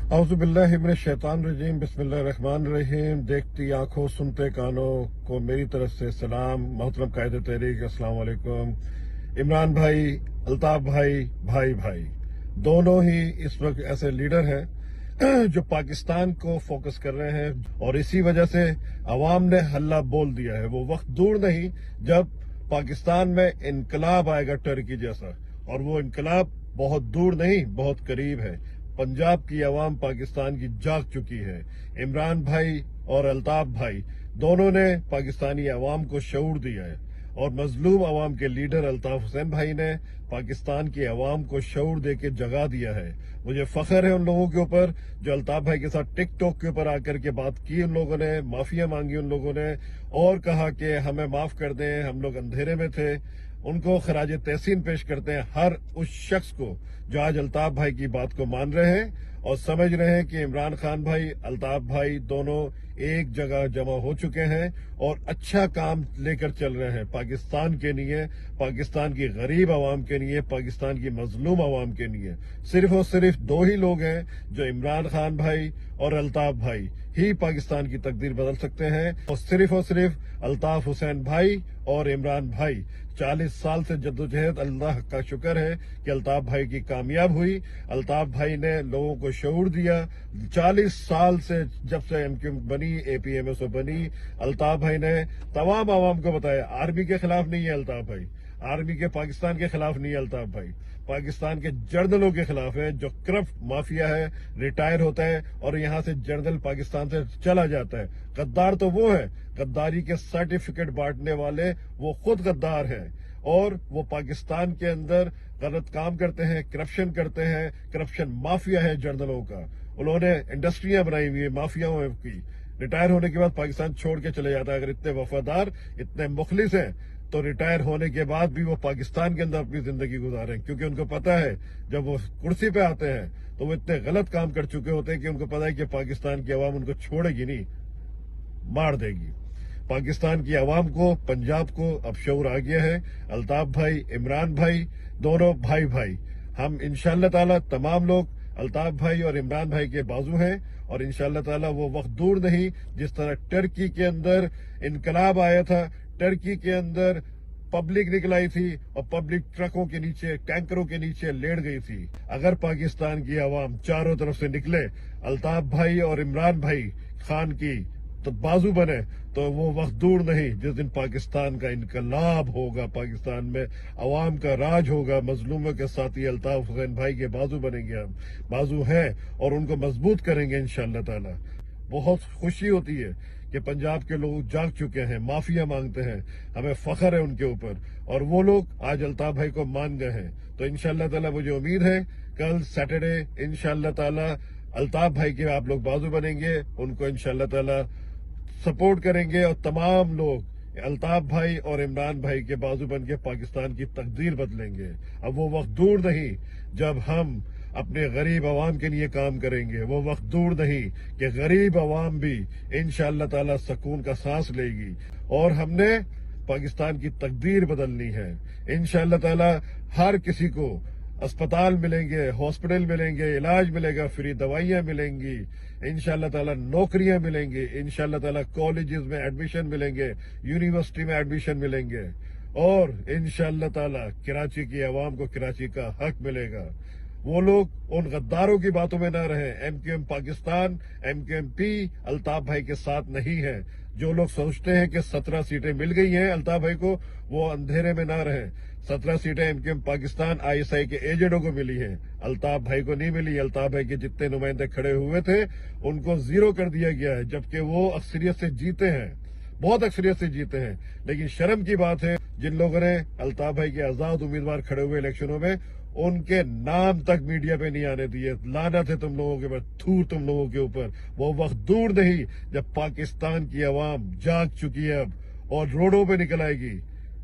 औज़ु बिल्लाहि मिनश शैतानिर रजीम, बिस्मिल्लाहिर रहमानिर रहीम। देखती आंखों सुनते कानों को मेरी तरफ से सलाम। मोहतरम कायद तहरीक, अस्सलाम वालेकुम। इमरान भाई, अल्ताफ भाई, भाई भाई दोनों ही इस वक्त ऐसे लीडर हैं जो पाकिस्तान को फोकस कर रहे हैं, और इसी वजह से अवाम ने हल्ला बोल दिया है। वो वक्त दूर नहीं जब पाकिस्तान में इनकलाब आएगा टर्की जैसा, और वो इनकलाब बहुत दूर नहीं, बहुत करीब है। पंजाब की अवाम पाकिस्तान की जाग चुकी है। इमरान भाई और अल्ताफ भाई दोनों ने पाकिस्तानी अवाम को शऊर दिया है, और मजलूम अवाम के लीडर अल्ताफ हुसैन भाई ने पाकिस्तान की अवाम को शऊर दे के जगा दिया है। मुझे फख्र है उन लोगों के ऊपर जो अल्ताफ भाई के साथ टिकटॉक के ऊपर आकर के बात की। उन लोगों ने माफिया मांगी, उन लोगों ने और कहा कि हमें माफ कर दें, हम लोग अंधेरे में थे। उनको खराज तहसीन पेश करते हैं हर उस शख्स को जो आज अल्ताफ भाई की बात को मान रहे हैं और समझ रहे हैं कि इमरान खान भाई, अल्ताफ भाई दोनों एक जगह जमा हो चुके हैं और अच्छा काम लेकर चल रहे हैं पाकिस्तान के लिए, पाकिस्तान की गरीब आवाम के लिए, पाकिस्तान की मजलूम आवाम के लिए। सिर्फ और सिर्फ दो ही लोग हैं जो इमरान खान भाई और अल्ताफ भाई ही पाकिस्तान की तकदीर बदल सकते हैं, और सिर्फ अल्ताफ हुसैन भाई और इमरान भाई। 40 साल से जद्दोजहद, अल्लाह का शुक्र है कि अल्ताफ भाई की कामयाब हुई। अल्ताफ भाई ने लोगों को शऊर दिया। 40 साल से जब से एमक्यूएम बनी, एपीएमएसओ बनी, अल्ताफ भाई ने तमाम आवाम को बताया आर्मी के खिलाफ नहीं है अल्ताफ भाई, आर्मी के पाकिस्तान के खिलाफ नहीं है अल्ताफ भाई, पाकिस्तान के जर्नलों के खिलाफ है जो करप्ट माफिया है, रिटायर होता है और यहाँ से जर्नल पाकिस्तान से चला जाता है। गद्दार तो वो है, गद्दारी के सर्टिफिकेट बांटने वाले वो खुद गद्दार हैं, और वो पाकिस्तान के अंदर गलत काम करते हैं, करप्शन करते हैं, करप्शन माफिया है जर्नलों का। उन्होंने इंडस्ट्रियां बनाई हुई है माफियाओं की। रिटायर होने के बाद पाकिस्तान छोड़ के चले जाता है। अगर इतने वफादार, इतने मुखलिस हैं तो रिटायर होने के बाद भी वो पाकिस्तान के अंदर अपनी जिंदगी गुजारें, क्योंकि उनको पता है जब वो कुर्सी पे आते हैं तो वो इतने गलत काम कर चुके होते हैं कि उनको पता है कि पाकिस्तान की आवाम उनको छोड़ेगी नहीं, मार देगी। पाकिस्तान की आवाम को, पंजाब को अब शऊर आ गया है। अल्ताफ भाई, इमरान भाई दोनों भाई भाई, हम इंशाअल्लाह ताला तमाम लोग अल्ताफ भाई और इमरान भाई के बाजू हैं, और इंशाअल्लाह ताला वो वक्त दूर नहीं जिस तरह टर्की के अंदर इनकलाब आया था, टर्की के अंदर पब्लिक निकल आई थी और पब्लिक ट्रकों के नीचे, टैंकरों के नीचे लेट गई थी। अगर पाकिस्तान की आवाम चारों तरफ से निकले, अल्ताफ भाई और इमरान भाई खान की तो बाजू बने, तो वो वक्त दूर नहीं जिस दिन पाकिस्तान का इनकलाब होगा, पाकिस्तान में अवाम का राज होगा। मजलूमों के साथी अल्ताफ हुसैन भाई के बाजू बनेंगे, हम बाजू हैं और उनको मजबूत करेंगे इंशाअल्लाह ताला। बहुत खुशी होती है कि पंजाब के लोग जाग चुके हैं, माफिया मांगते हैं, हमें फख्र है उनके ऊपर, और वो लोग आज अल्ताफ भाई को मान गए हैं। तो इंशाअल्लाह ताला मुझे उम्मीद है कल सैटरडे इंशाअल्लाह ताला अल्ताफ भाई के आप लोग बाजू बनेंगे, उनको इंशाअल्लाह ताला सपोर्ट करेंगे, और तमाम लोग अल्ताफ भाई और इमरान भाई के बाजू बन के पाकिस्तान की तकदीर बदलेंगे। अब वो वक्त दूर नहीं जब हम अपने गरीब आवाम के लिए काम करेंगे, वो वक्त दूर नहीं कि गरीब आवाम भी इंशाअल्लाह ताला सुकून का सांस लेगी, और हमने पाकिस्तान की तकदीर बदलनी है। इंशाअल्लाह ताला हर किसी को अस्पताल मिलेंगे, हॉस्पिटल मिलेंगे, इलाज मिलेगा, फ्री दवाइयां मिलेंगी, इंशाअल्लाह ताला नौकरियां मिलेंगी, इंशाअल्लाह ताला कॉलेजेस में एडमिशन मिलेंगे, यूनिवर्सिटी में एडमिशन मिलेंगे, और इंशाअल्लाह ताला कराची की आवाम को कराची का हक मिलेगा। वो लोग उन गद्दारों की बातों में ना रहे। एमक्यूएम पाकिस्तान, एमक्यूएमपी अल्ताफ भाई के साथ नहीं है। जो लोग सोचते हैं कि 17 सीटें मिल गई हैं अल्ताफ भाई को, वो अंधेरे में ना रहे। 17 सीटें एमक्यूएम पाकिस्तान आईएसआई के एजेंटों को मिली हैं, अल्ताफ भाई को नहीं मिली। अल्ताफ भाई के जितने नुमाइंदे खड़े हुए थे उनको जीरो कर दिया गया है, जबकि वो अक्सरियत से जीते हैं, बहुत अक्सरियत से जीते हैं। लेकिन शर्म की बात है जिन लोगों ने अल्ताफ भाई के आजाद उम्मीदवार खड़े हुए इलेक्शनों में, उनके नाम तक मीडिया पे नहीं आने दिए। लानत है तुम लोगों के ऊपर, थूर तुम लोगों के ऊपर। वो वक्त दूर नहीं जब पाकिस्तान की आवाम जाग चुकी है अब और रोडों पे निकल आएगी,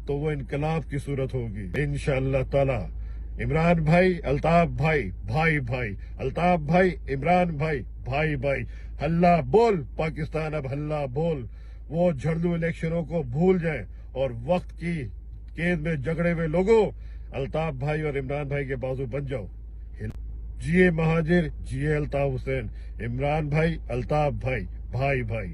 तो वो इनकलाब की सूरत होगी इंशाअल्लाह ताला। इमरान भाई, अल्ताफ भाई, भाई भाई, अल्ताफ भाई, इमरान भाई, भाई भाई, हल्ला बोल पाकिस्तान, अब हल्ला बोल। वो झड़लू इलेक्शनों को भूल जाए और वक्त की कैद में जगड़े हुए लोगों, अल्ताफ भाई और इमरान भाई के बाजू बन जाओ। جیے مہاجر، جیے الطاف حسین، عمران بھائی، الطاف بھائی، بھائی بھائی۔